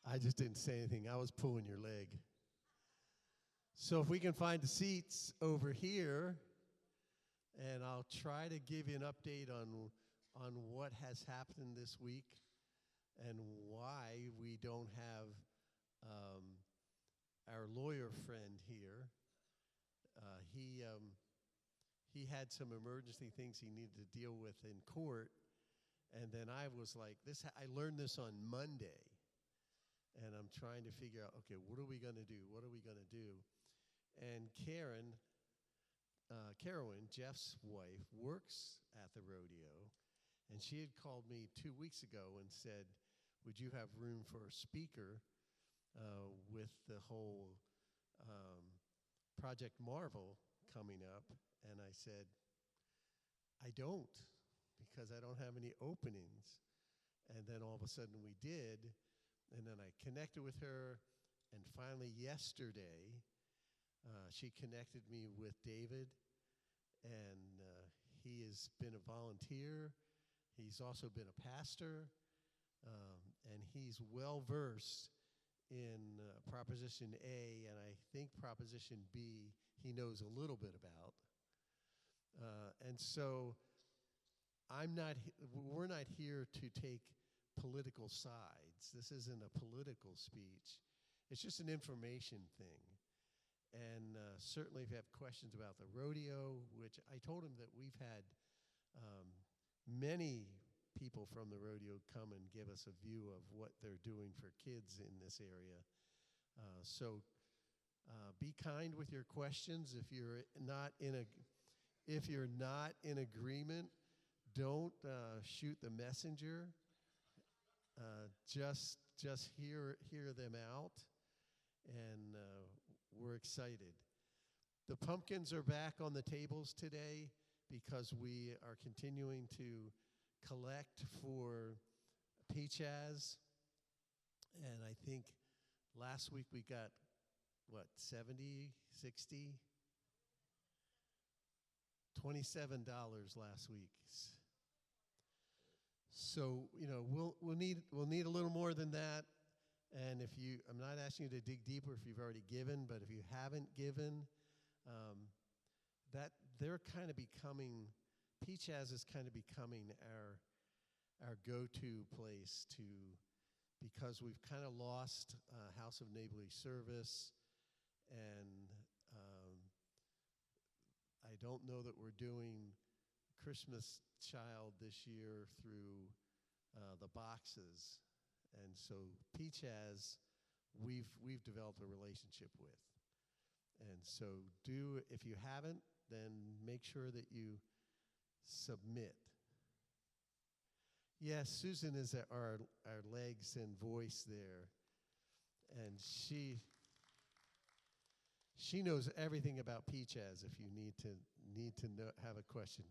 I just didn't say anything. I was pulling your leg. So if we can find the seats over here, and I'll try to give you an update on what has happened this week and why we don't have our lawyer friend here. He had some emergency things he needed to deal with in court, and then I was like, I learned this on Monday, and I'm trying to figure out, okay, what are we going to do? What are we going to do? And Carolyn, Jeff's wife, works at the rodeo, and she had called me 2 weeks ago and said, would you have room for a speaker with the whole Project Marvel coming up? And I said, I don't, because I don't have any openings. And then all of a sudden we did, and then I connected with her, and finally yesterday, she connected me with David, and he has been a volunteer. He's also been a pastor, and he's well-versed in Proposition A, and I think Proposition B he knows a little bit about. And so we're not here to take political sides. This isn't a political speech. It's just an information thing. And certainly if you have questions about the rodeo, which I told him that we've had many people from the rodeo come and give us a view of what they're doing for kids in this area. So be kind with your questions. If you're not in agreement, don't shoot the messenger. Just hear them out. And we're excited. The pumpkins are back on the tables today because we are continuing to collect for Peachaz. And I think last week we got, 70, 60? $27 last week. So, we'll need a little more than that. And I'm not asking you to dig deeper if you've already given, but if you haven't given, that they're kind of becoming, Peachaz is kind of becoming our go-to place because we've kind of lost House of Neighborly Service, and I don't know that we're doing Christmas Child this year through the boxes. And so Peachaz, we've developed a relationship with. And so if you haven't, then make sure that you submit. Yes, Susan is our legs and voice there. And she knows everything about Peachaz if you need to know, have a question.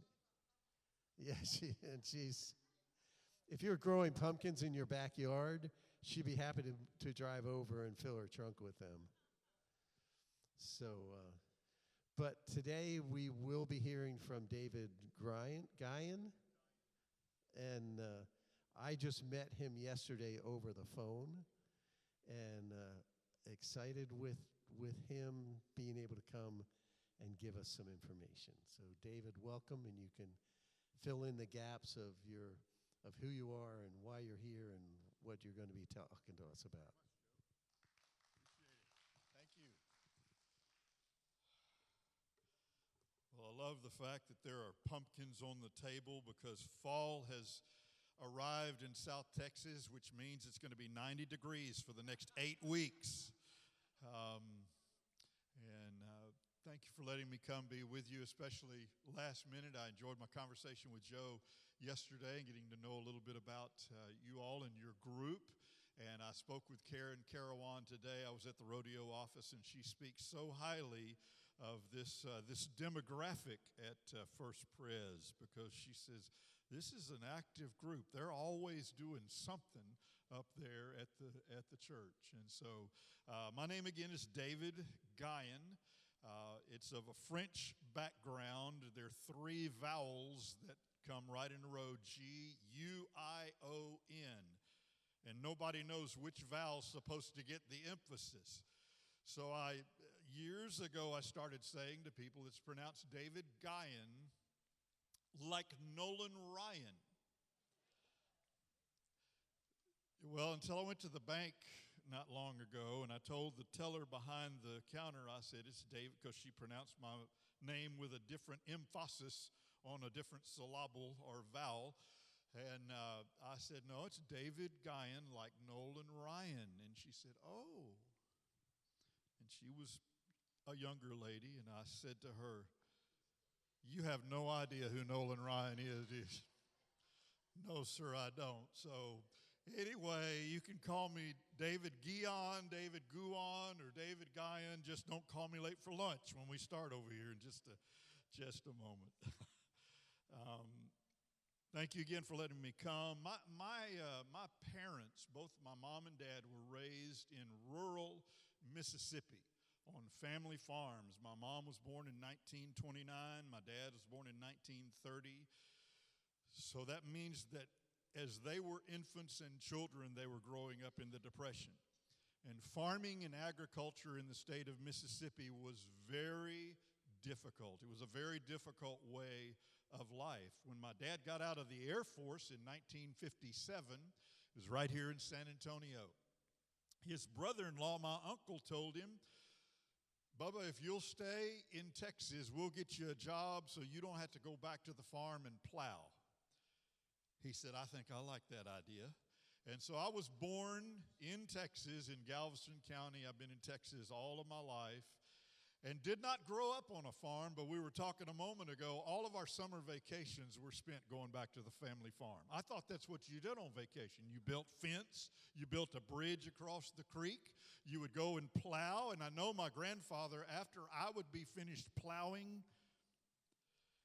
Yeah, she's if you're growing pumpkins in your backyard, she'd be happy to drive over and fill her trunk with them. So, but today we will be hearing from David Guyan, and I just met him yesterday over the phone, and excited with him being able to come and give us some information. So, David, welcome, and you can fill in the gaps of who you are and why you're here and what you're going to be talking to us about. Appreciate it. Thank you. Well, I love the fact that there are pumpkins on the table because fall has arrived in South Texas, which means it's going to be 90 degrees for the next 8 weeks. Thank you for letting me come be with you, especially last minute. I enjoyed my conversation with Joe yesterday and getting to know a little bit about you all and your group. And I spoke with Karen Carawan today. I was at the rodeo office, and she speaks so highly of this demographic at First Pres because she says, this is an active group. They're always doing something up there at the church. And so my name again is David Guyan. It's of a French background. There are 3 vowels that come right in a row, G-U-I-O-N. and nobody knows which vowel's supposed to get the emphasis. So years ago, I started saying to people, it's pronounced David Guyan, like Nolan Ryan. Well, until I went to the bank not long ago, and I told the teller behind the counter, I said, it's David, because she pronounced my name with a different emphasis on a different syllable or vowel. And I said, no, it's David Guyan, like Nolan Ryan. And she said, oh. And she was a younger lady, and I said to her, you have no idea who Nolan Ryan is. No, sir, I don't. So anyway, you can call me David Guion, David Guon, or David Guyan. Just don't call me late for lunch when we start over here in just a moment. Thank you again for letting me come. My parents, both my mom and dad, were raised in rural Mississippi on family farms. My mom was born in 1929. My dad was born in 1930. So that means that as they were infants and children, they were growing up in the Depression. And farming and agriculture in the state of Mississippi was very difficult. It was a very difficult way of life. When my dad got out of the Air Force in 1957, it was right here in San Antonio. His brother-in-law, my uncle, told him, Bubba, if you'll stay in Texas, we'll get you a job so you don't have to go back to the farm and plow. He said, I think I like that idea. And so I was born in Texas, in Galveston County. I've been in Texas all of my life and did not grow up on a farm, but we were talking a moment ago, all of our summer vacations were spent going back to the family farm. I thought that's what you did on vacation. You built fence, you built a bridge across the creek, you would go and plow, and I know my grandfather, after I would be finished plowing,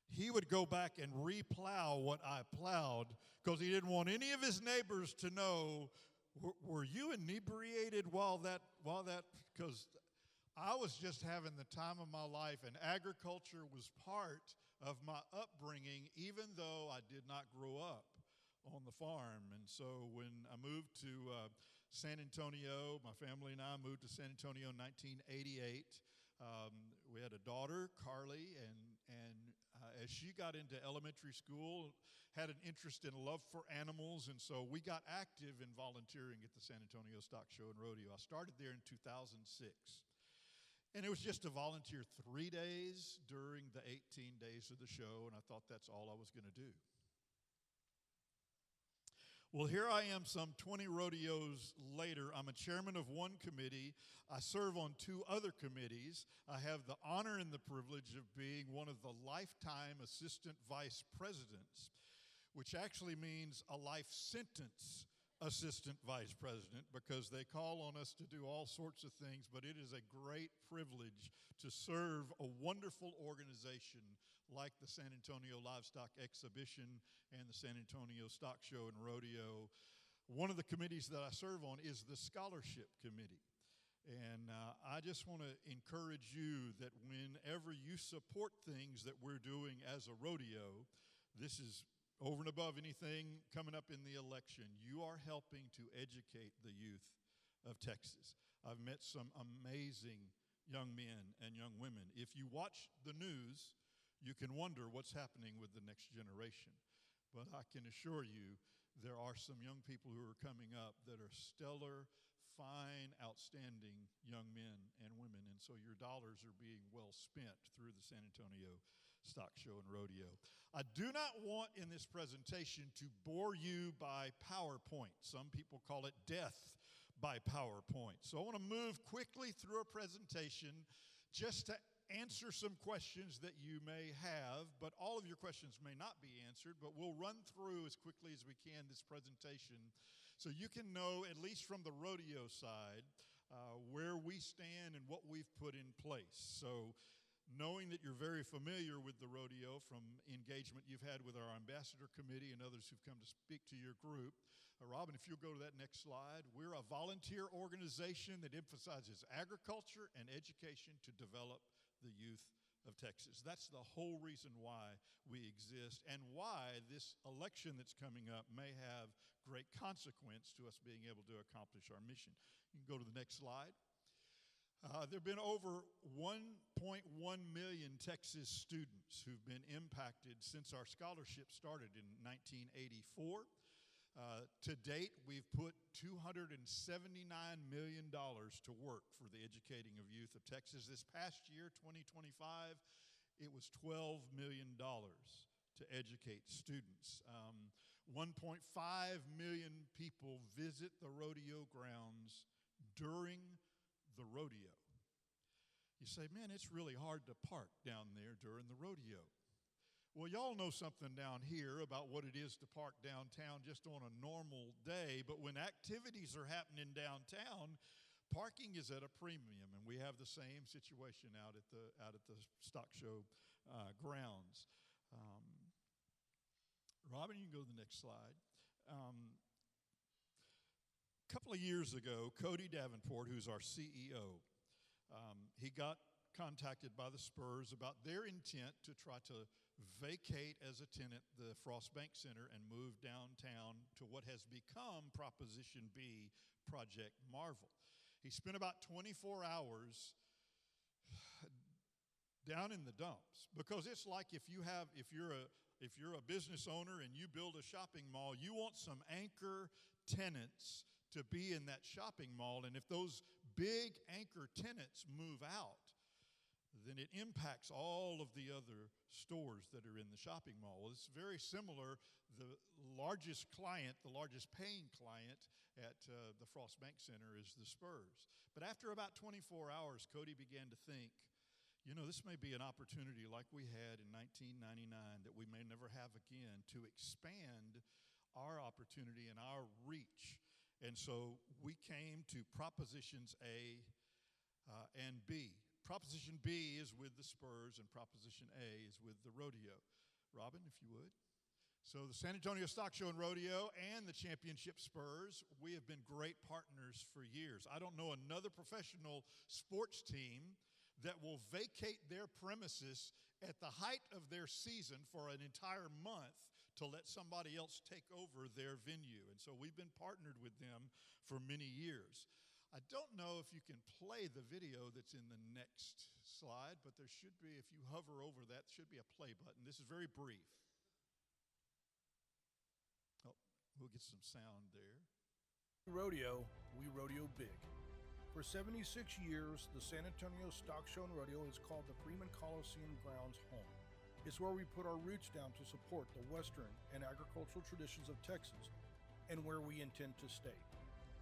he would go back and replow what I plowed because he didn't want any of his neighbors to know, were you inebriated while that, because I was just having the time of my life, and agriculture was part of my upbringing, even though I did not grow up on the farm. And so when I moved to San Antonio, my family and I moved to San Antonio in 1988. We had a daughter, Carly, and as she got into elementary school, had an interest in love for animals, and so we got active in volunteering at the San Antonio Stock Show and Rodeo. I started there in 2006. And it was just to volunteer 3 days during the 18 days of the show, and I thought that's all I was going to do. Well, here I am some 20 rodeos later. I'm a chairman of one committee. I serve on 2 other committees. I have the honor and the privilege of being one of the lifetime assistant vice presidents, which actually means a life sentence assistant vice president, because they call on us to do all sorts of things, but it is a great privilege to serve a wonderful organization like the San Antonio Livestock Exhibition and the San Antonio Stock Show and Rodeo. One of the committees that I serve on is the Scholarship Committee. And I just want to encourage you that whenever you support things that we're doing as a rodeo, this is over and above anything coming up in the election, you are helping to educate the youth of Texas. I've met some amazing young men and young women. If you watch the news, you can wonder what's happening with the next generation. But I can assure you, there are some young people who are coming up that are stellar, fine, outstanding young men and women. And so your dollars are being well spent through the San Antonio Stock Show and Rodeo. I do not want in this presentation to bore you by PowerPoint. Some people call it death by PowerPoint. So I want to move quickly through a presentation just to answer some questions that you may have, but all of your questions may not be answered, but we'll run through as quickly as we can this presentation so you can know, at least from the rodeo side, where we stand and what we've put in place. So knowing that you're very familiar with the rodeo from engagement you've had with our ambassador committee and others who've come to speak to your group. Robin, if you'll go to that next slide. We're a volunteer organization that emphasizes agriculture and education to develop the youth of Texas. That's the whole reason why we exist and why this election that's coming up may have great consequence to us being able to accomplish our mission. You can go to the next slide. There have been over 1.1 million Texas students who've been impacted since our scholarship started in 1984. To date, we've put $279 million to work for the educating of youth of Texas. This past year, 2025, it was $12 million to educate students. 1.5 million people visit the rodeo grounds during the rodeo. You say, man, it's really hard to park down there during the rodeo. Well, y'all know something down here about what it is to park downtown just on a normal day, but when activities are happening downtown, parking is at a premium, and we have the same situation out at the stock show grounds. Robin, you can go to the next slide. A couple of years ago, Cody Davenport, who's our CEO, he got contacted by the Spurs about their intent to try to vacate as a tenant the Frost Bank Center and move downtown to what has become Proposition B, Project Marvel. He spent about 24 hours down in the dumps, because it's like if you're a business owner and you build a shopping mall, you want some anchor tenants to be in that shopping mall, and if those big anchor tenants move out, then it impacts all of the other stores that are in the shopping mall. Well, it's very similar. The largest client, the largest paying client at the Frost Bank Center is the Spurs. But after about 24 hours, Cody began to think, this may be an opportunity like we had in 1999 that we may never have again to expand our opportunity and our reach. And so we came to Propositions A and B. Proposition B is with the Spurs, and Proposition A is with the rodeo. Robin, if you would. So the San Antonio Stock Show and Rodeo and the Championship Spurs, we have been great partners for years. I don't know another professional sports team that will vacate their premises at the height of their season for an entire month to let somebody else take over their venue. And so we've been partnered with them for many years. I don't know if you can play the video that's in the next slide, but there should be, if you hover over that, should be a play button. This is very brief. Oh, we'll get some sound there. Rodeo, we rodeo big. For 76 years, the San Antonio Stock Show and Rodeo is called the Freeman Coliseum Grounds home. It's where we put our roots down to support the Western and agricultural traditions of Texas, and where we intend to stay.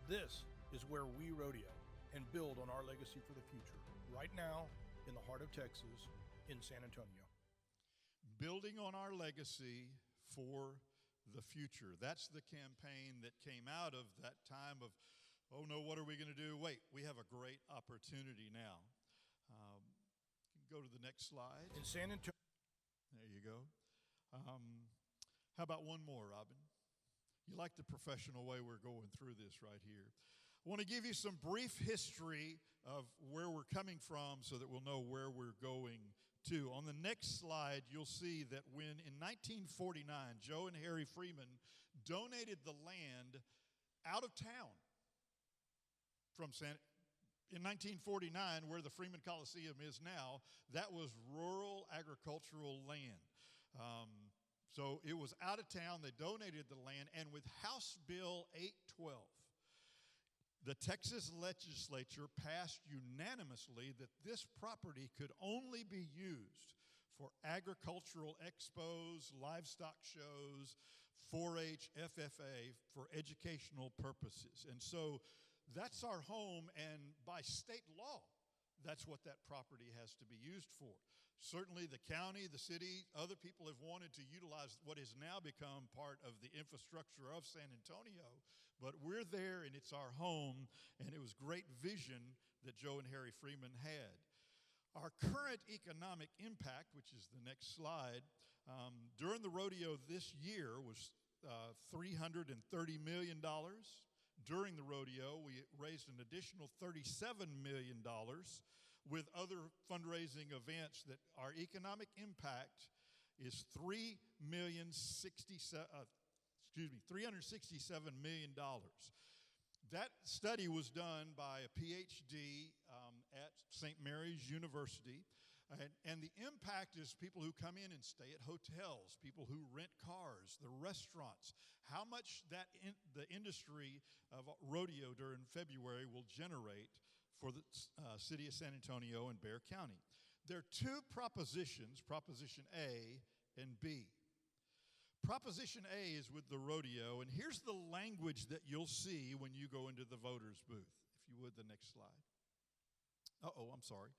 This is where we rodeo and build on our legacy for the future, right now in the heart of Texas, in San Antonio. Building on our legacy for the future. That's the campaign that came out of that time of, oh no, what are we going to do? Wait, we have a great opportunity now. You can go to the next slide. In San Antonio. There you go. How about one more, Robin? You like the professional way we're going through this right here. I want to give you some brief history of where we're coming from so that we'll know where we're going to. On the next slide, you'll see that when in 1949, Joe and Harry Freeman donated the land out of town in 1949, where the Freeman Coliseum is now, that was rural agricultural land. So it was out of town. They donated the land, and with House Bill 812, the Texas legislature passed unanimously that this property could only be used for agricultural expos, livestock shows, 4-H, FFA, for educational purposes. And so that's our home, and by state law, that's what that property has to be used for. Certainly the county, the city, other people have wanted to utilize what has now become part of the infrastructure of San Antonio, but we're there and it's our home, and it was great vision that Joe and Harry Freeman had. Our current economic impact, which is the next slide, during the rodeo this year was $330 million. During the rodeo, we raised an additional $37 million with other fundraising events that our economic impact is $367 million. That study was done by a PhD at St. Mary's University. And the impact is people who come in and stay at hotels, people who rent cars, the restaurants, how much the industry of rodeo during February will generate for the city of San Antonio and Bexar County. There are two propositions, Proposition A and B. Proposition A is with the rodeo, and here's the language that you'll see when you go into the voters' booth. If you would, the next slide. I'm sorry.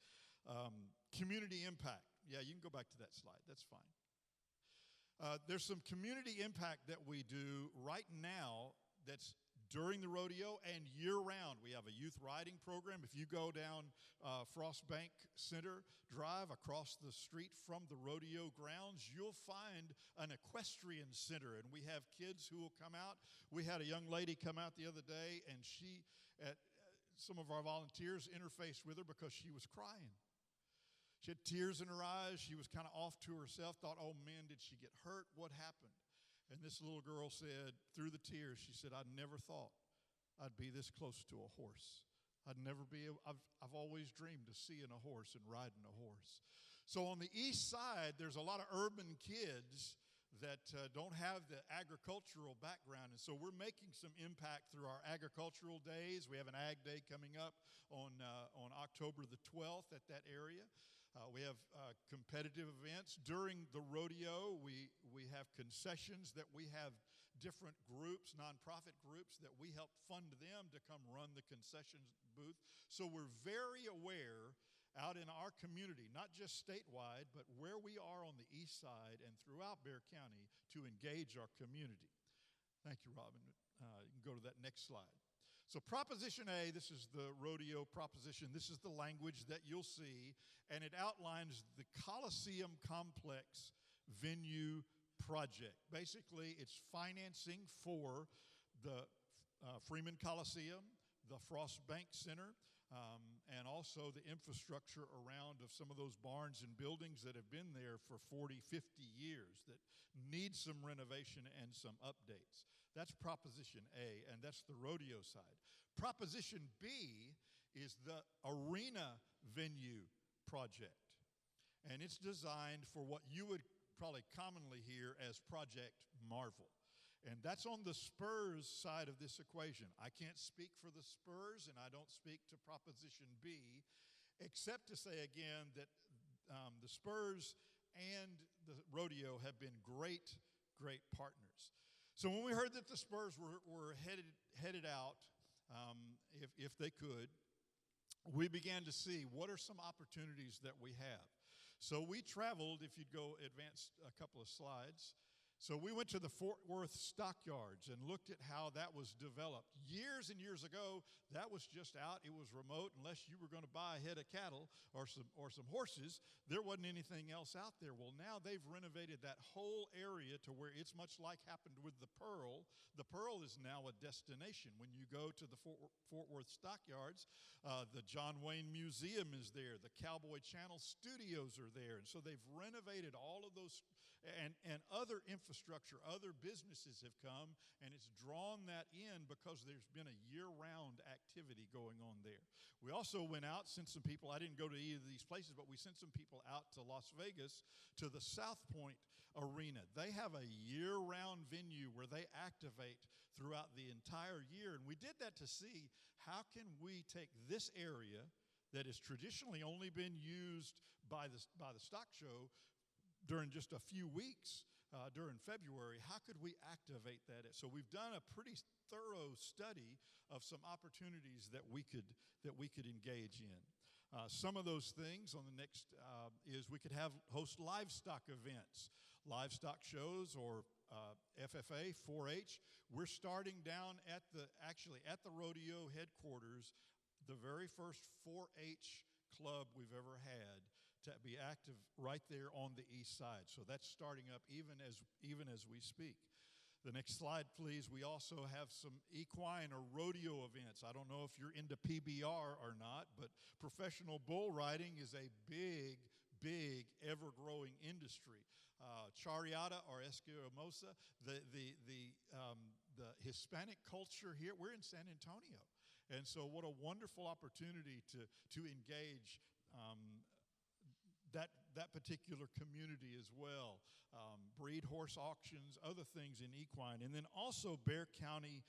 Community impact. Yeah, you can go back to that slide. That's fine. There's some community impact that we do right now that's during the rodeo and year-round. We have a youth riding program. If you go down Frost Bank Center Drive across the street from the rodeo grounds, you'll find an equestrian center, and we have kids who will come out. We had a young lady come out the other day, and some of our volunteers interfaced with her because she was crying. She had tears in her eyes. She was kind of off to herself, thought, oh, man, did she get hurt? What happened? And this little girl said, through the tears, she said, I never thought I'd be this close to a horse. I've always dreamed of seeing a horse and riding a horse. So on the east side, there's a lot of urban kids that don't have the agricultural background. And so we're making some impact through our agricultural days. We have an ag day coming up on October the 12th at that area. We have competitive events. During the rodeo, we have concessions that we have different groups, nonprofit groups, that we help fund them to come run the concession booth. So we're very aware out in our community, not just statewide, but where we are on the east side and throughout Bexar County to engage our community. Thank you, Robin. You can go to that next slide. So Proposition A, this is the rodeo proposition. This is the language that you'll see, and it outlines the Coliseum Complex venue project. Basically, it's financing for the Freeman Coliseum, the Frost Bank Center, and also the infrastructure around of some of those barns and buildings that have been there for 40, 50 years that need some renovation and some updates. That's Proposition A, and that's the rodeo side. Proposition B is the arena venue project, and it's designed for what you would probably commonly hear as Project Marvel. And that's on the Spurs side of this equation. I can't speak for the Spurs, and I don't speak to Proposition B, except to say again that the Spurs and the rodeo have been great, great partners. So when we heard that the Spurs were headed out, if they could, we began to see what are some opportunities that we have. So we traveled, if you'd go advance a couple of slides. So we went to the Fort Worth stockyards and looked at how that was developed. Years and years ago, that was just out. It was remote. Unless you were going to buy a head of cattle or some horses, there wasn't anything else out there. Well, now they've renovated that whole area to where it's much like happened with the Pearl. The Pearl is now a destination. When you go to the Fort Worth stockyards, the John Wayne Museum is there. The Cowboy Channel Studios are there. And so they've renovated all of those, and other infrastructure, other businesses have come, and it's drawn that in because there's been a year-round activity going on there. We also went out, sent some people. I didn't go to either of these places, but we sent some people out to Las Vegas to the South Point Arena. They have a year-round venue where they activate throughout the entire year, and we did that to see how can we take this area that has traditionally only been used by the stock show during just a few weeks during February, how could we activate that? So we've done a pretty thorough study of some opportunities that we could engage in. Some of those things on the next is we could host livestock events, livestock shows, or FFA, 4-H. We're starting down at the rodeo headquarters, the very first 4-H club we've ever had to be active right there on the east side. So that's starting up even as we speak. The next slide, please. We also have some equine or rodeo events. I don't know if you're into PBR or not, but professional bull riding is a big, ever-growing industry. Charreada or Esquimosa, the Hispanic culture here, we're in San Antonio. And so what a wonderful opportunity to engage that particular community as well. Breed horse auctions, other things in equine. And then also Bexar County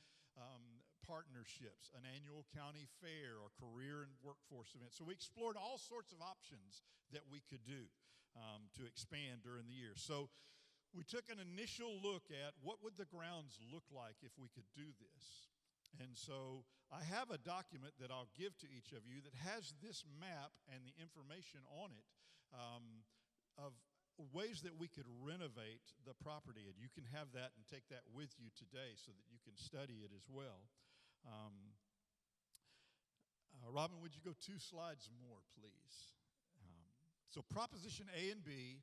partnerships, an annual county fair or career and workforce event. So we explored all sorts of options that we could do to expand during the year. So we took an initial look at what would the grounds look like if we could do this. And so I have a document that I'll give to each of you that has this map and the information on it of ways that we could renovate the property. And you can have that and take that with you today so that you can study it as well. Robin, would you go 2 slides more, please? So Proposition A and B,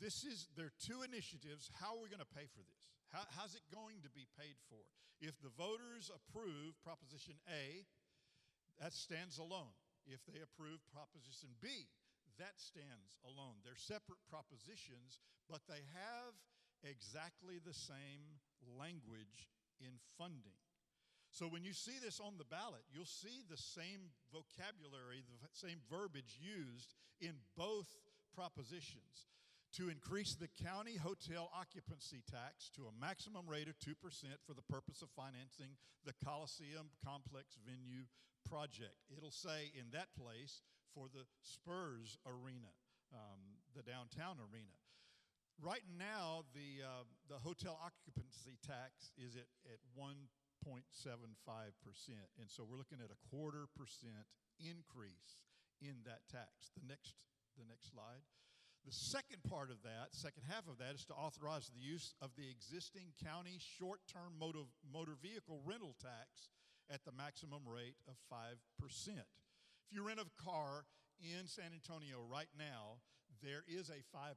there are 2 initiatives. How are we going to pay for this? How's it going to be paid for? If the voters approve Proposition A, that stands alone. If they approve Proposition B, that stands alone. They're separate propositions, but they have exactly the same language in funding. So when you see this on the ballot, you'll see the same vocabulary, the same verbiage used in both propositions. To increase the county hotel occupancy tax to a maximum rate of 2% for the purpose of financing the Coliseum Complex Venue project. It'll say in that place for the Spurs Arena, the downtown arena. Right now, the hotel occupancy tax is at 1.75%, and so we're looking at a 0.25% increase in that tax. The next slide. The second part of that, second half of that, is to authorize the use of the existing county short-term motor vehicle rental tax at the maximum rate of 5%. If you rent a car in San Antonio right now, there is a 5%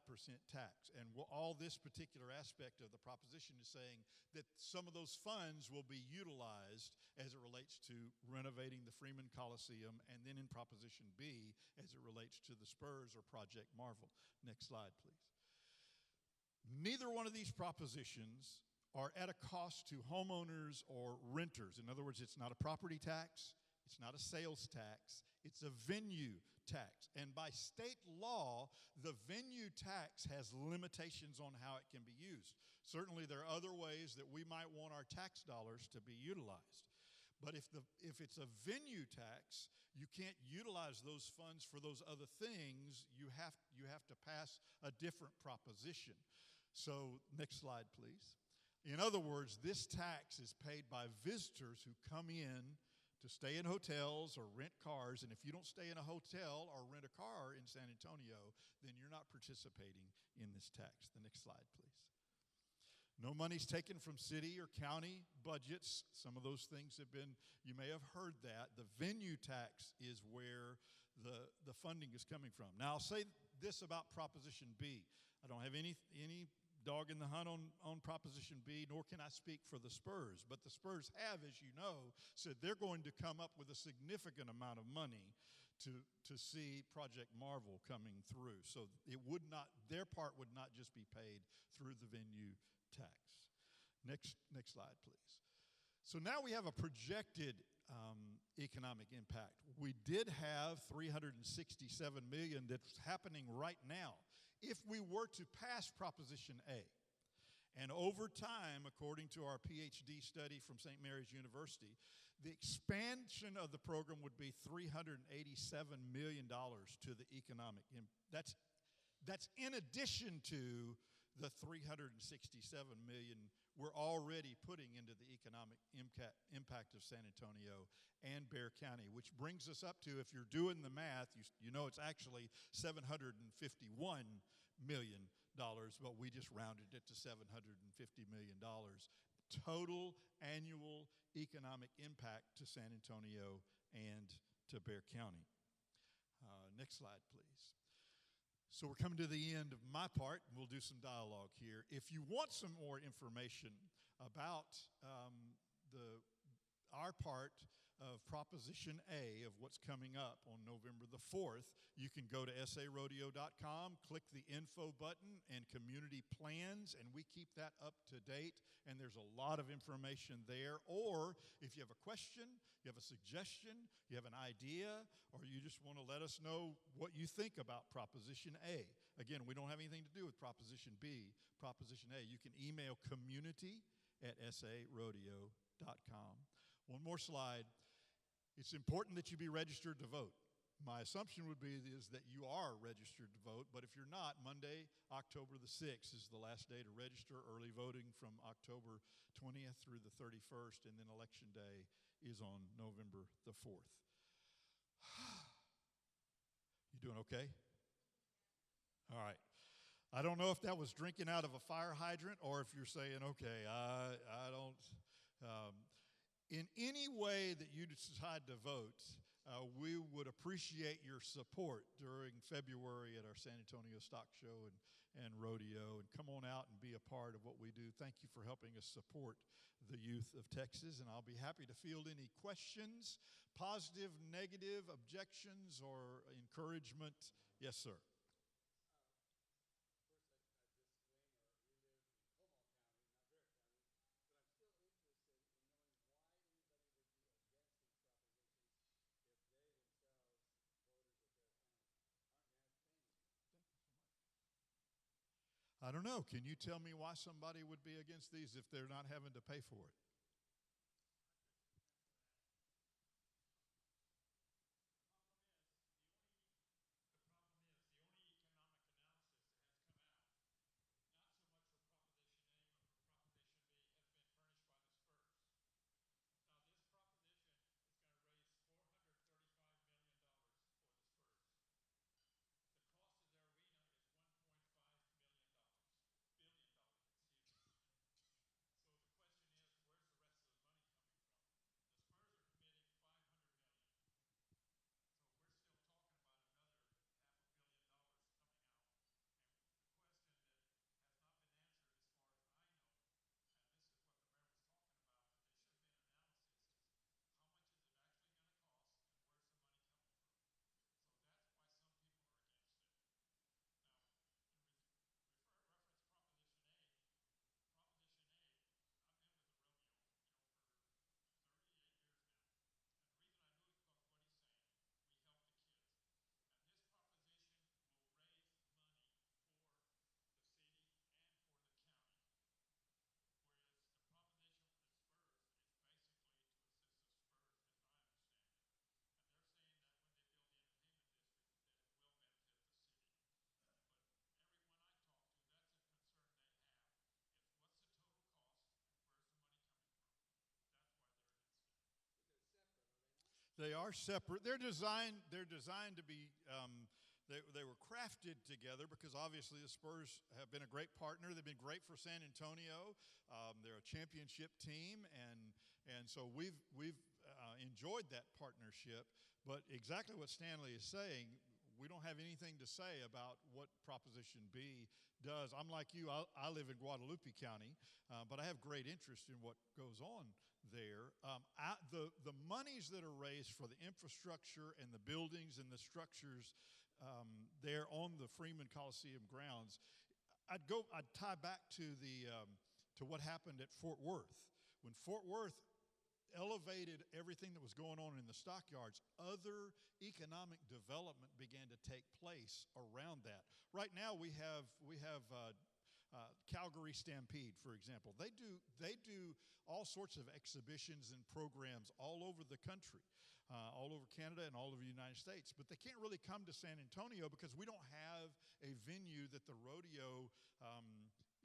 tax. And all this particular aspect of the proposition is saying that some of those funds will be utilized as it relates to renovating the Freeman Coliseum, and then in Proposition B as it relates to the Spurs or Project Marvel. Next slide, please. Neither one of these propositions are at a cost to homeowners or renters. In other words, it's not a property tax, it's not a sales tax, it's a venue tax. And by state law, the venue tax has limitations on how it can be used. Certainly there are other ways that we might want our tax dollars to be utilized. But if it's a venue tax, you can't utilize those funds for those other things. You have to pass a different proposition. So next slide, please. In other words, this tax is paid by visitors who come in to stay in hotels or rent cars, and if you don't stay in a hotel or rent a car in San Antonio, then you're not participating in this tax. The next slide, please. No money's taken from city or county budgets. Some of those things have been, you may have heard that. The venue tax is where the funding is coming from. Now, I'll say this about Proposition B. I don't have any dog in the hunt on Proposition B, nor can I speak for the Spurs. But the Spurs have, as you know, said they're going to come up with a significant amount of money to see Project Marvel coming through. So their part would not just be paid through the venue tax. Next slide, please. So now we have a projected economic impact. We did have $367 million that's happening right now. If we were to pass Proposition A, and over time, according to our PhD study from St. Mary's University, the expansion of the program would be $387 million to the economic. That's in addition to the $367 million we're already putting into the economic impact of San Antonio and Bexar County, which brings us up to, if you're doing the math, you know it's actually $751 million, but we just rounded it to $750 million. Total annual economic impact to San Antonio and to Bexar County. Next slide, please. So we're coming to the end of my part. We'll do some dialogue here. If you want some more information about our part of Proposition A of what's coming up on November the 4th. You can go to sarodeo.com, click the info button and community plans, and we keep that up to date, and there's a lot of information there. Or if you have a question, you have a suggestion, you have an idea, or you just want to let us know what you think about Proposition A. Again, we don't have anything to do with Proposition B, Proposition A. You can email community@sarodeo.com. One more slide. It's important that you be registered to vote. My assumption would be is that you are registered to vote, but if you're not, Monday, October the 6th is the last day to register. Early voting from October 20th through the 31st, and then Election Day is on November the 4th. You doing okay? All right. I don't know if that was drinking out of a fire hydrant or if you're saying, okay, I don't. In any way that you decide to vote, we would appreciate your support during February at our San Antonio Stock Show and Rodeo. And come on out and be a part of what we do. Thank you for helping us support the youth of Texas. And I'll be happy to field any questions, positive, negative, objections, or encouragement. Yes, sir. I don't know. Can you tell me why somebody would be against these if they're not having to pay for it? They are separate. They're designed to be, they were crafted together because obviously the Spurs have been a great partner. They've been great for San Antonio. They're a championship team, and so we've enjoyed that partnership. But exactly what Stanley is saying, we don't have anything to say about what Proposition B does. I'm like you. I live in Guadalupe County, but I have great interest in what goes on there. The monies that are raised for the infrastructure and the buildings and the structures there on the Freeman Coliseum grounds, I'd tie back to to what happened at Fort Worth. When Fort Worth elevated everything that was going on in the stockyards, other economic development began to take place around that. Right now we have Calgary Stampede, for example. They do all sorts of exhibitions and programs all over the country, all over Canada and all over the United States. But they can't really come to San Antonio because we don't have a venue that the rodeo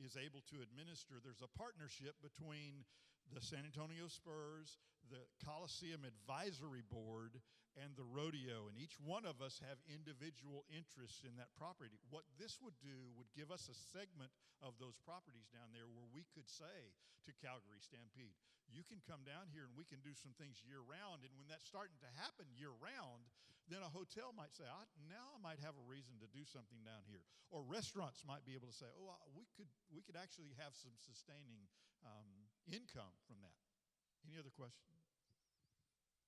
is able to administer. There's a partnership between the San Antonio Spurs, the Coliseum Advisory Board, and the rodeo, and each one of us have individual interests in that property. What this would do would give us a segment of those properties down there where we could say to Calgary Stampede, you can come down here and we can do some things year-round, and when that's starting to happen year-round, then a hotel might say, now I might have a reason to do something down here. Or restaurants might be able to say, we could actually have some sustaining income from that. Any other question?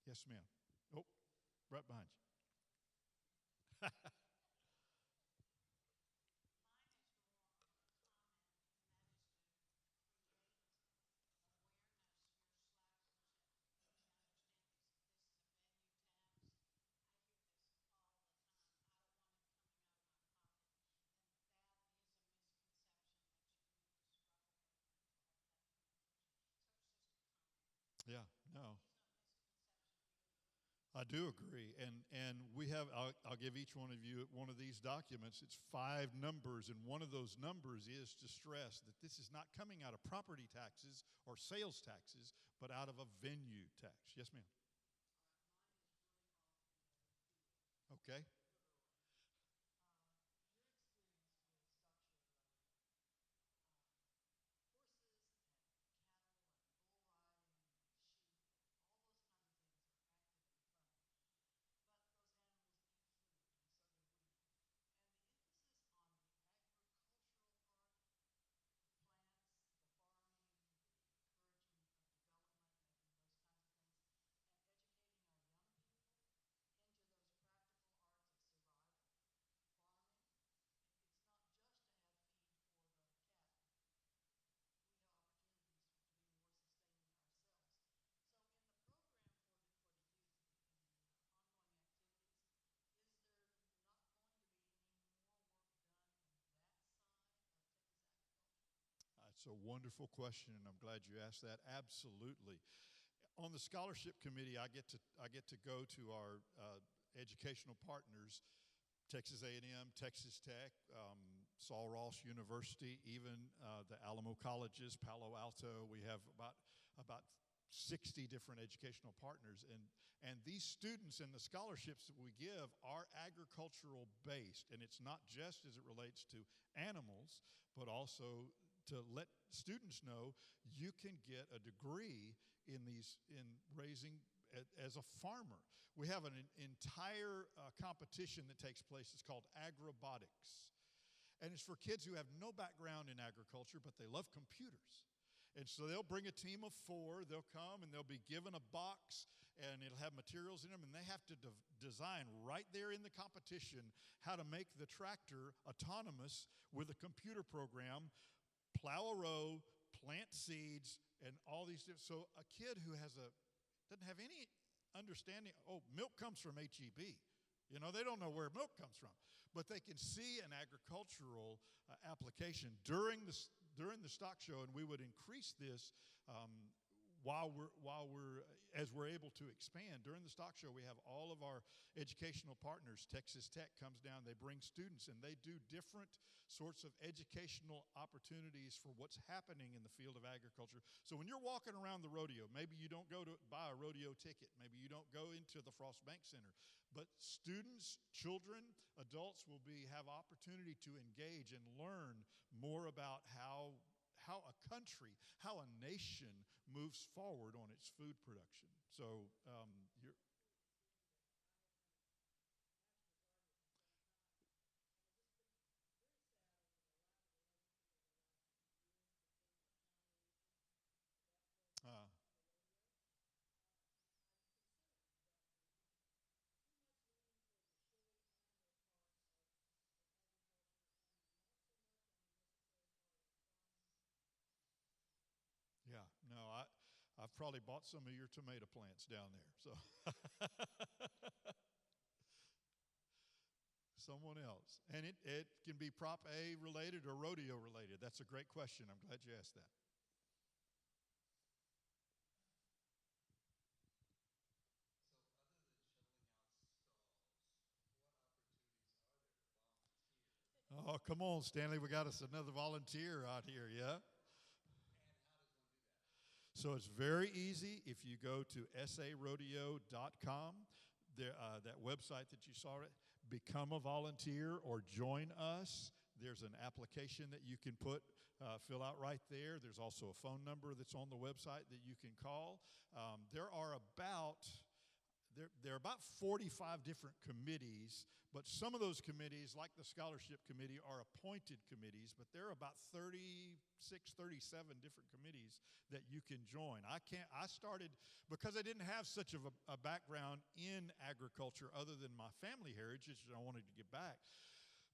Yes, ma'am. Oh, right behind you. Yeah, no. I do agree, and we have. I'll give each one of you one of these documents. It's 5 numbers, and one of those numbers is to stress that this is not coming out of property taxes or sales taxes, but out of a venue tax. Yes, ma'am. Okay. That's a wonderful question, and I'm glad you asked that. Absolutely. On the scholarship committee, I get to go to our educational partners, Texas A&M, Texas Tech, Saul Ross University, even the Alamo Colleges, Palo Alto. We have about 60 different educational partners, and these students and the scholarships that we give are agricultural based, and it's not just as it relates to animals, but also to let students know you can get a degree in raising as a farmer. We have an entire competition that takes place. It's called Agrobotics. And it's for kids who have no background in agriculture, but they love computers. And so they'll bring a team of 4. They'll come and they'll be given a box, and it'll have materials in them, and they have to design right there in the competition how to make the tractor autonomous with a computer program, plow a row, plant seeds, and all these different. So a kid who doesn't have any understanding, milk comes from HEB. They don't know where milk comes from, but they can see an agricultural application during the stock show, and we would increase this as we're able to expand. During the stock show, we have all of our educational partners. Texas Tech comes down, they bring students, and they do different sorts of educational opportunities for what's happening in the field of agriculture. So when you're walking around the rodeo, maybe you don't go to buy a rodeo ticket, maybe you don't go into the Frost Bank Center, but students, children, adults will have opportunity to engage and learn more about how a country, how a nation moves forward on its food production. So you're. Uh, yeah, no, I've probably bought some of your tomato plants down there. So someone else. And it can be Prop A related or rodeo related. That's a great question. I'm glad you asked that. Oh, come on, Stanley. We got us another volunteer out here, yeah? So it's very easy. If you go to sarodeo.com, that website that you saw, become a volunteer or join us. There's an application that you can fill out right there. There's also a phone number that's on the website that you can call. there are about 45 different committees, but some of those committees, like the scholarship committee, are appointed committees, but there are about 36, 37 different committees that you can join. I started, because I didn't have such of a background in agriculture other than my family heritage, and I wanted to give back.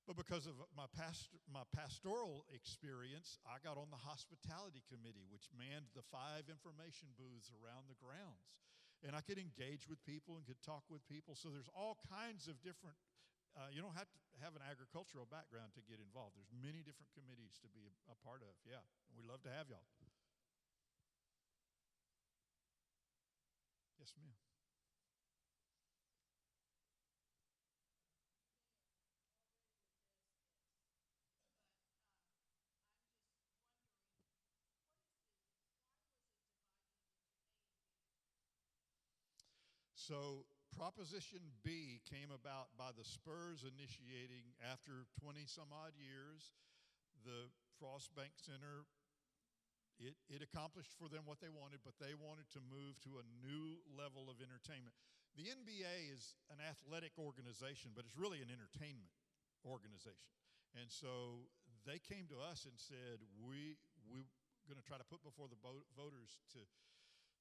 But because of my pastoral experience, I got on the hospitality committee, which manned the 5 information booths around the grounds. And I could engage with people and could talk with people. So there's all kinds of different, you don't have to have an agricultural background to get involved. There's many different committees to be a part of, yeah. And we'd love to have y'all. Yes, ma'am. So Proposition B came about by the Spurs initiating after 20 some odd years. The Frost Bank Center, it accomplished for them what they wanted, but they wanted to move to a new level of entertainment. The NBA is an athletic organization, but it's really an entertainment organization. And so they came to us and said, we're going to try to put before the voters to,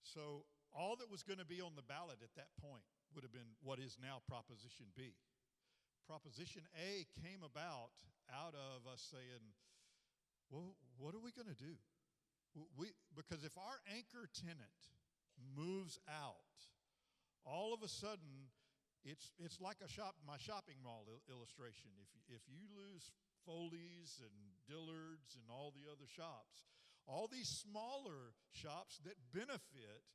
so all that was going to be on the ballot at that point would have been what is now Proposition B. Proposition A came about of us saying, well, what are we going to do? Because if our anchor tenant moves out, all of a sudden, it's like my shopping mall illustration. If you lose Foley's and Dillard's and all the other shops, all these smaller shops that benefit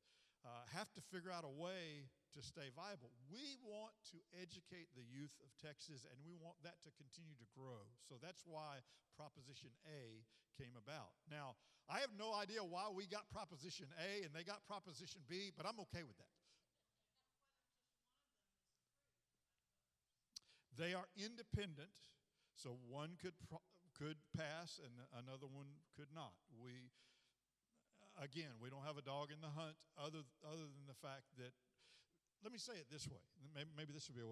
have to figure out a way to stay viable. We want to educate the youth of Texas, and we want that to continue to grow. So that's why Proposition A came about. Now, I have no idea why we got Proposition A and they got Proposition B, but I'm okay with that. They are independent, so one could pass and another one could not. Again, we don't have a dog in the hunt other than the fact that, let me say it this way. Maybe this will be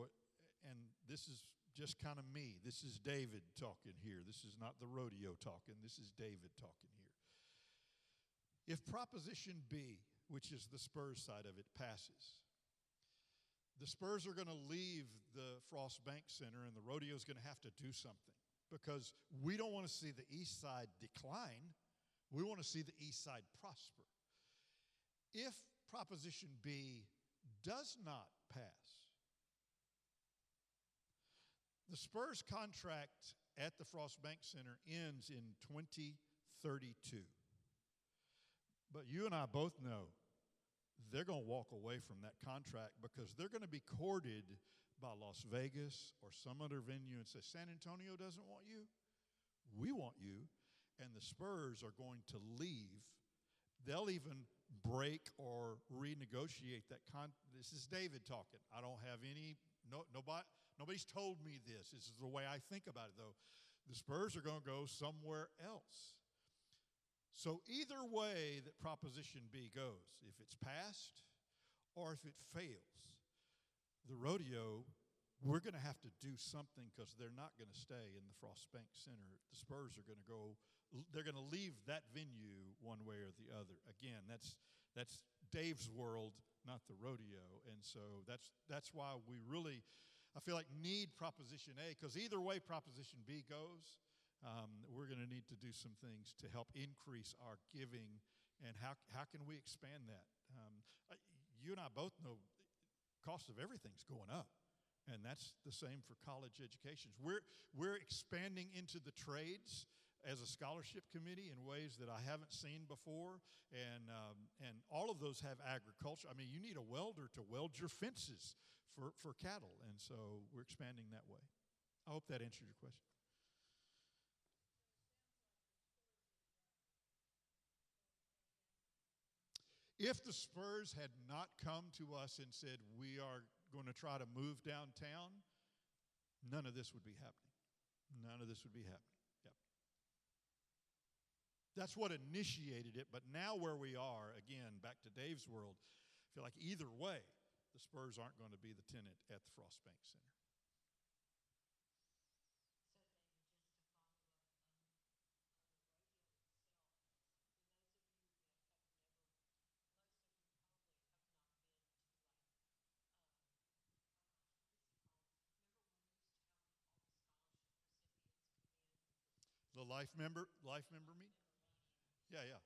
and this is just kind of me. This is David talking here. This is not the rodeo talking. This is David talking here. If Proposition B, which is the Spurs side of it, passes, the Spurs are going to leave the Frost Bank Center, and the rodeo is going to have to do something, because we don't want to see the east side decline. We want to see the east side prosper. If Proposition B does not pass, the Spurs contract at the Frost Bank Center ends in 2032. But you and I both know they're going to walk away from that contract, because they're going to be courted by Las Vegas or some other venue and say, San Antonio doesn't want you, we want you. And the Spurs are going to leave. They'll even break or renegotiate that This is David talking. I don't have nobody's told me this. This is the way I think about it, though. The Spurs are going to go somewhere else. So either way that Proposition B goes, if it's passed or if it fails, the rodeo, we're going to have to do something, because they're not going to stay in the Frost Bank Center. The Spurs are going to go, they're going to leave that venue one way or the other. Again, that's Dave's world, not the rodeo. And so that's why we really, I feel like, need Proposition A, because either way Proposition B goes, we're going to need to do some things to help increase our giving. And how can we expand that? You and I both know cost of everything's going up. And that's the same for college education. We're expanding into the trades as a scholarship committee in ways that I haven't seen before, and all of those have agriculture. I mean, you need a welder to weld your fences for cattle, and so we're expanding that way. I hope that answered your question. If the Spurs had not come to us and said, we are going to try to move downtown, none of this would be happening. None of this would be happening. Yep. That's what initiated it, but now where we are, again, back to Dave's world, I feel like either way, the Spurs aren't going to be the tenant at the Frost Bank Center. The life member meeting? Yeah, yeah.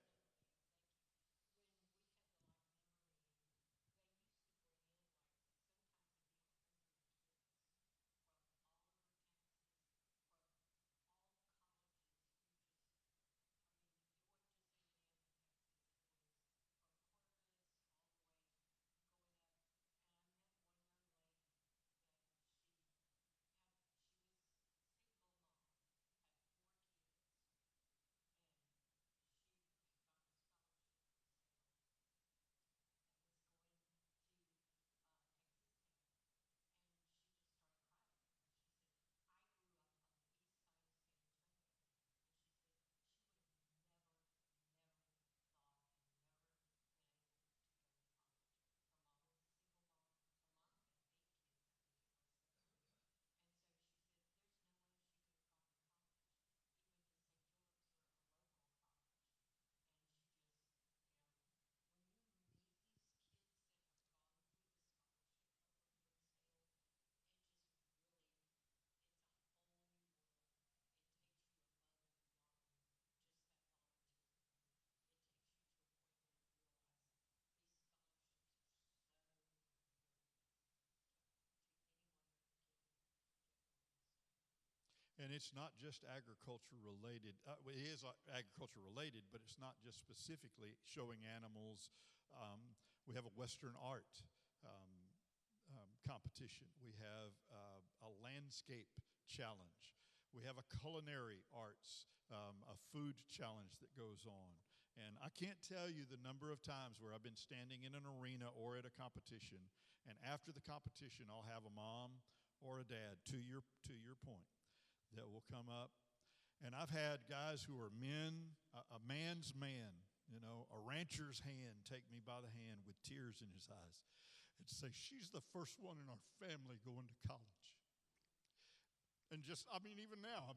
And it's not just agriculture related. It is agriculture related, but it's not just specifically showing animals. We have a Western art competition. We have a landscape challenge. We have a culinary arts, a food challenge that goes on. And I can't tell you the number of times where I've been standing in an arena or at a competition, and after the competition, I'll have a mom or a dad, to your point, that will come up. And I've had guys who are men, a man's man, a rancher's hand, take me by the hand with tears in his eyes and say, she's the first one in our family going to college. And even now,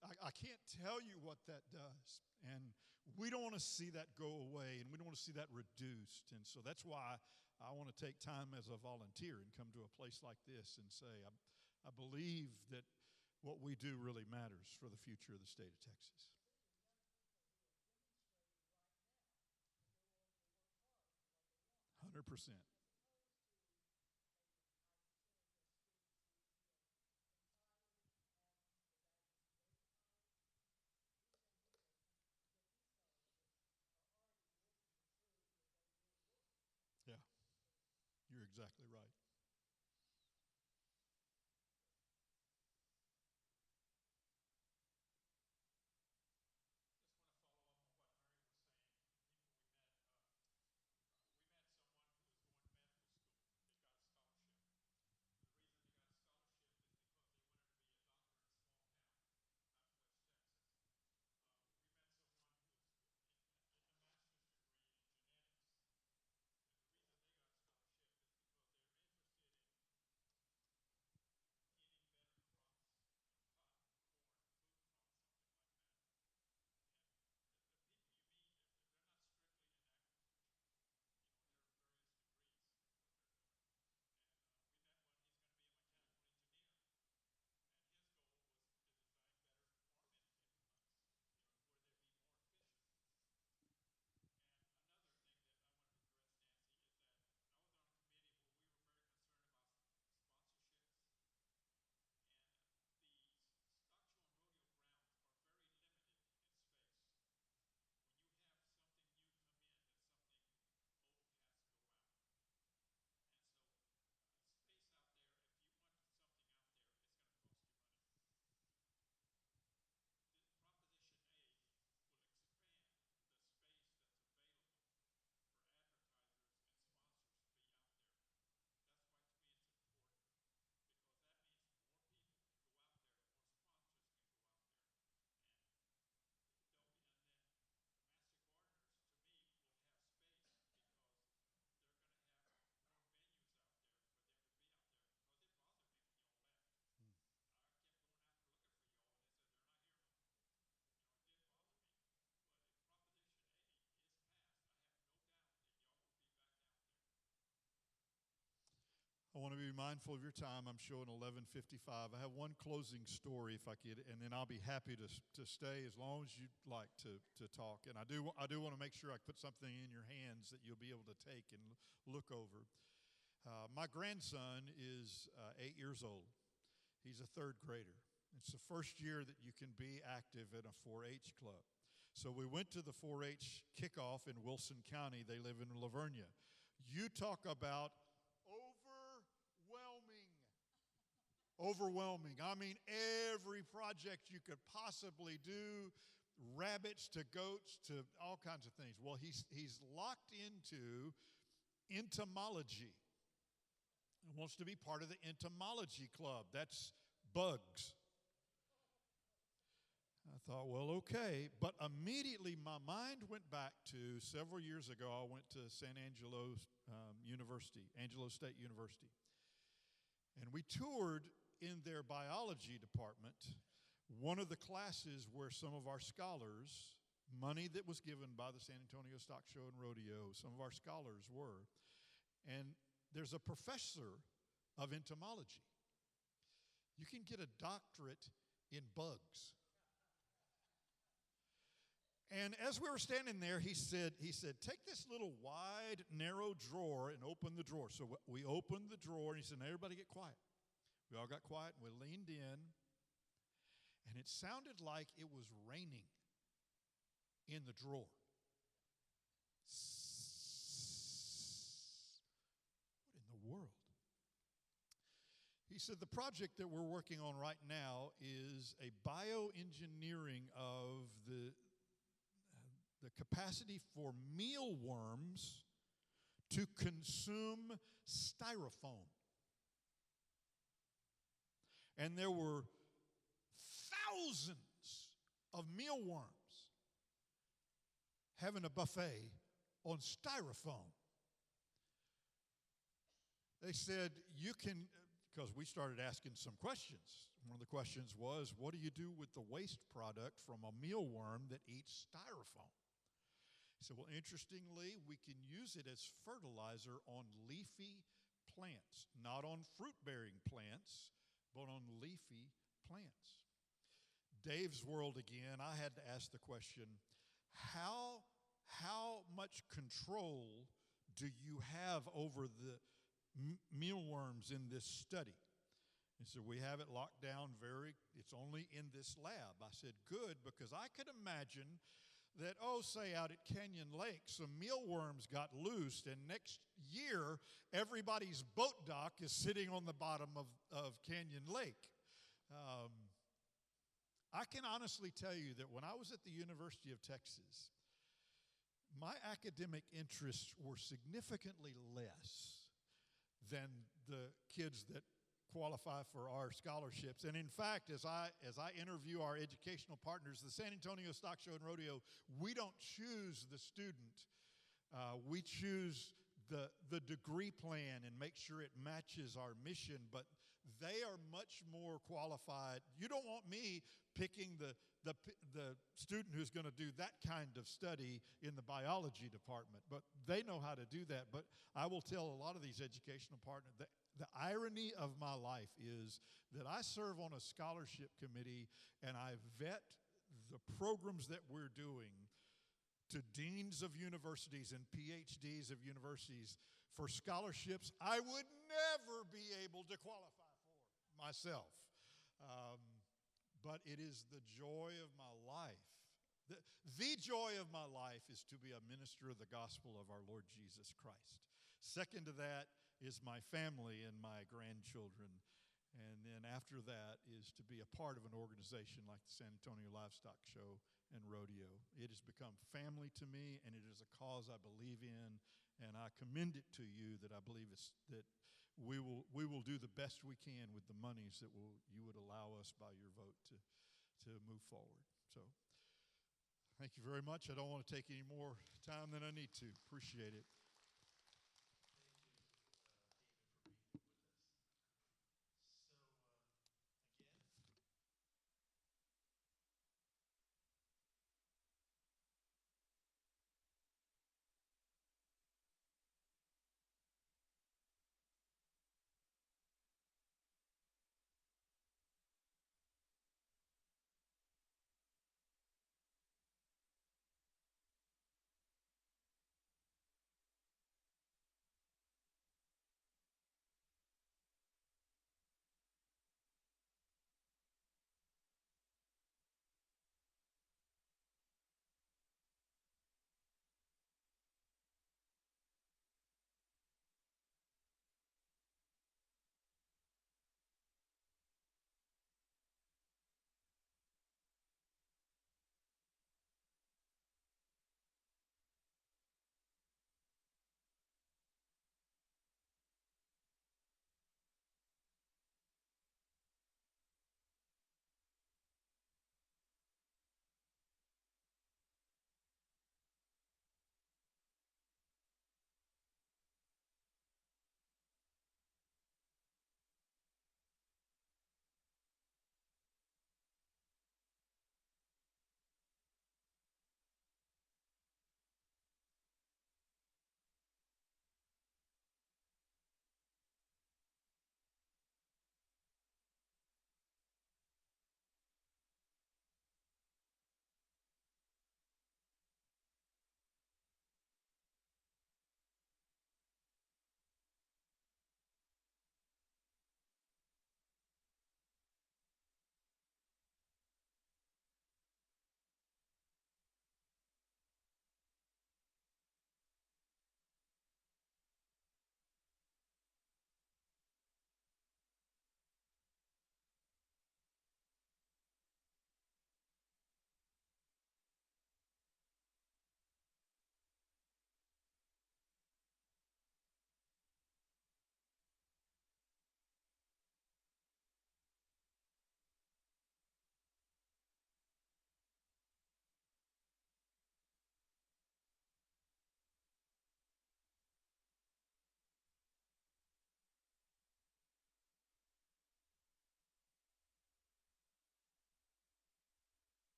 I can't tell you what that does. And we don't want to see that go away, and we don't want to see that reduced. And so that's why I want to take time as a volunteer and come to a place like this and say, I believe that what we do really matters for the future of the state of Texas. 100%. Yeah, you're exactly right. want to be mindful of your time. I'm showing 11:55. I have one closing story, if I could, and then I'll be happy to stay as long as you'd like to talk. And I do want to make sure I put something in your hands that you'll be able to take and look over. My grandson is 8 years old. He's a third grader. It's the first year that you can be active in a 4-H club. So we went to the 4-H kickoff in Wilson County. They live in Lavernia. You talk about overwhelming. I mean, every project you could possibly do, rabbits to goats to all kinds of things. Well, he's locked into entomology. He wants to be part of the entomology club. That's bugs. I thought, well, okay. But immediately my mind went back to several years ago. I went to San Angelo Angelo State University. And we toured in their biology department one of the classes where some of our scholars, money that was given by the San Antonio Stock Show and Rodeo, some of our scholars were. And there's a professor of entomology. You can get a doctorate in bugs. And as we were standing there, he said, take this little wide, narrow drawer and open the drawer. So we opened the drawer, and he said, now everybody get quiet. We all got quiet, and we leaned in, and it sounded like it was raining in the drawer. What in the world? He said, the project that we're working on right now is a bioengineering of the capacity for mealworms to consume styrofoam. And there were thousands of mealworms having a buffet on styrofoam. They said, you can, because we started asking some questions. One of the questions was, what do you do with the waste product from a mealworm that eats styrofoam? He said, well, interestingly, we can use it as fertilizer on leafy plants, not on fruit-bearing plants, but on leafy plants. Dave's world again, I had to ask the question, how much control do you have over the mealworms in this study? He said, we have it locked down it's only in this lab. I said, good, because I could imagine that, say out at Canyon Lake, some mealworms got loosed, and next year, everybody's boat dock is sitting on the bottom of Canyon Lake. I can honestly tell you that when I was at the University of Texas, my academic interests were significantly less than the kids that qualify for our scholarships. And in fact, as I interview our educational partners, the San Antonio Stock Show and Rodeo, we don't choose the student. We choose the degree plan and make sure it matches our mission, but they are much more qualified. You don't want me picking the student who's going to do that kind of study in the biology department, but they know how to do that. But I will tell a lot of these educational partners that the irony of my life is that I serve on a scholarship committee and I vet the programs that we're doing to deans of universities and PhDs of universities for scholarships I would never be able to qualify for myself. But it is the joy of my life. The joy of my life is to be a minister of the gospel of our Lord Jesus Christ. Second to that is my family and my grandchildren. And then after that is to be a part of an organization like the San Antonio Livestock Show and Rodeo. It has become family to me, and it is a cause I believe in, and I commend it to you that I believe that we will do the best we can with the monies that you would allow us by your vote to move forward. So thank you very much. I don't want to take any more time than I need to. Appreciate it.